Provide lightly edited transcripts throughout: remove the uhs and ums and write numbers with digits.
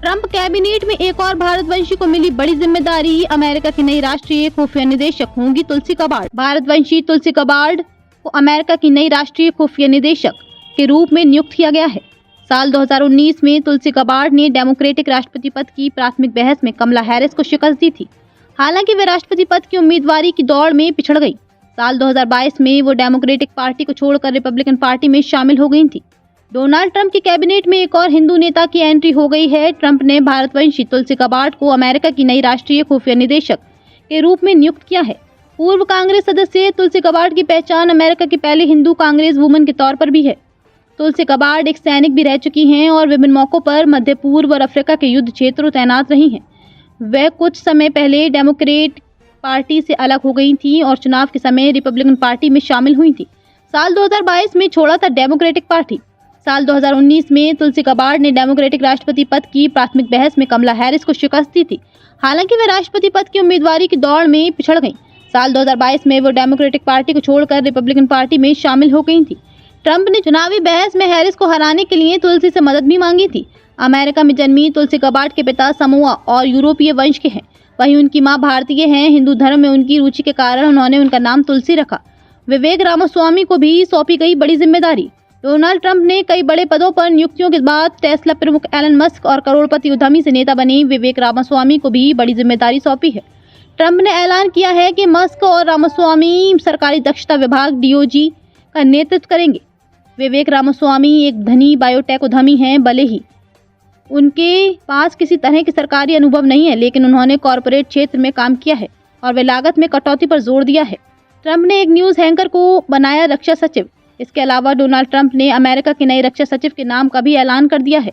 Trump cabinet में एक और भारतवंशी को मिली बड़ी जिम्मेदारी। अमेरिका की नई राष्ट्रीय खुफिया निदेशक होंगी तुलसी गबार्ड। भारतवंशी तुलसी गबार्ड को अमेरिका की नई राष्ट्रीय खुफिया निदेशक के रूप में नियुक्त किया गया है। साल 2019 में तुलसी गबार्ड ने डेमोक्रेटिक राष्ट्रपति पद की प्राथमिक बहस में कमला हैरिस को शिकस्त दी थी। हालांकि वे राष्ट्रपति पद की उम्मीदवारी की दौड़ में पिछड़ गई। साल 2022 में वो डेमोक्रेटिक पार्टी को छोड़कर रिपब्लिकन पार्टी में शामिल हो गई थी। डोनाल्ड ट्रंप की कैबिनेट में एक और हिंदू नेता की एंट्री हो गई है। ट्रंप ने भारतवंशी तुलसी गबार्ड को अमेरिका की नई राष्ट्रीय खुफिया निदेशक के रूप में नियुक्त किया है। पूर्व कांग्रेस सदस्य तुलसी गबार्ड की पहचान अमेरिका की पहली हिंदू कांग्रेस वुमन के तौर पर भी है। तुलसी गबार्ड एक सैनिक भी रह चुकी हैं और विभिन्न मौकों पर मध्य पूर्व और अफ्रीका के युद्ध क्षेत्रों तैनात रही हैं। वह कुछ समय पहले डेमोक्रेट पार्टी से अलग हो गई थी और चुनाव के समय रिपब्लिकन पार्टी में शामिल हुई थी। साल 2022 में छोड़ा था डेमोक्रेटिक पार्टी। साल 2019 में तुलसी गबार्ड ने डेमोक्रेटिक राष्ट्रपति पद की प्राथमिक बहस में कमला हैरिस को शिकस्त दी थी। हालांकि वे राष्ट्रपति पद की उम्मीदवारी की दौड़ में पिछड़ गईं। साल 2022 में वो डेमोक्रेटिक पार्टी को छोड़कर रिपब्लिकन पार्टी में शामिल हो गई थी। ट्रंप ने चुनावी बहस में हैरिस को हराने के लिए तुलसी से मदद भी मांगी थी। अमेरिका में जन्मी तुलसी गबार्ड के पिता समोआ और यूरोपीय वंश के हैं, वहीं उनकी मां भारतीय हैं। हिंदू धर्म में उनकी रुचि के कारण उन्होंने उनका नाम तुलसी रखा। विवेक रामास्वामी को भी सौंपी गई बड़ी जिम्मेदारी। डोनाल्ड ट्रंप ने कई बड़े पदों पर नियुक्तियों के बाद टेस्ला प्रमुख एलन मस्क और करोड़पति उद्यमी से नेता बने विवेक रामास्वामी को भी बड़ी जिम्मेदारी सौंपी है। ट्रंप ने ऐलान किया है कि मस्क और रामास्वामी सरकारी दक्षता विभाग DOJ का नेतृत्व करेंगे। विवेक रामास्वामी एक धनी बायोटेक उद्यमी हैं। भले ही उनके पास किसी तरह के सरकारी अनुभव नहीं है, लेकिन उन्होंने कॉरपोरेट क्षेत्र में काम किया है और वे लागत में कटौती पर जोर दिया है। ट्रंप ने एक न्यूज़ एंकर को बनाया रक्षा सचिव। इसके अलावा डोनाल्ड ट्रंप ने अमेरिका के नए रक्षा सचिव के नाम का भी ऐलान कर दिया है।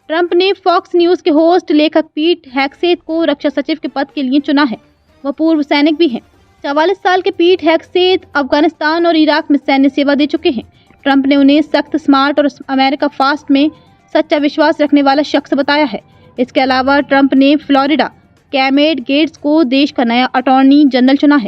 ट्रंप ने फॉक्स न्यूज़ के होस्ट लेखक पीट हेग्सेथ को रक्षा सचिव के पद के लिए चुना है। वह पूर्व सैनिक भी हैं। 44 साल के पीट हेग्सेथ अफगानिस्तान और इराक में सैन्य सेवा दे चुके हैं। ट्रंप ने उन्हें सख्त, स्मार्ट और अमेरिका फास्ट में सच्चा विश्वास रखने वाला शख्स बताया है। इसके अलावा ट्रंप ने फ्लोरिडा कैमेड गेट्स को देश का नया अटॉर्नी जनरल चुना है।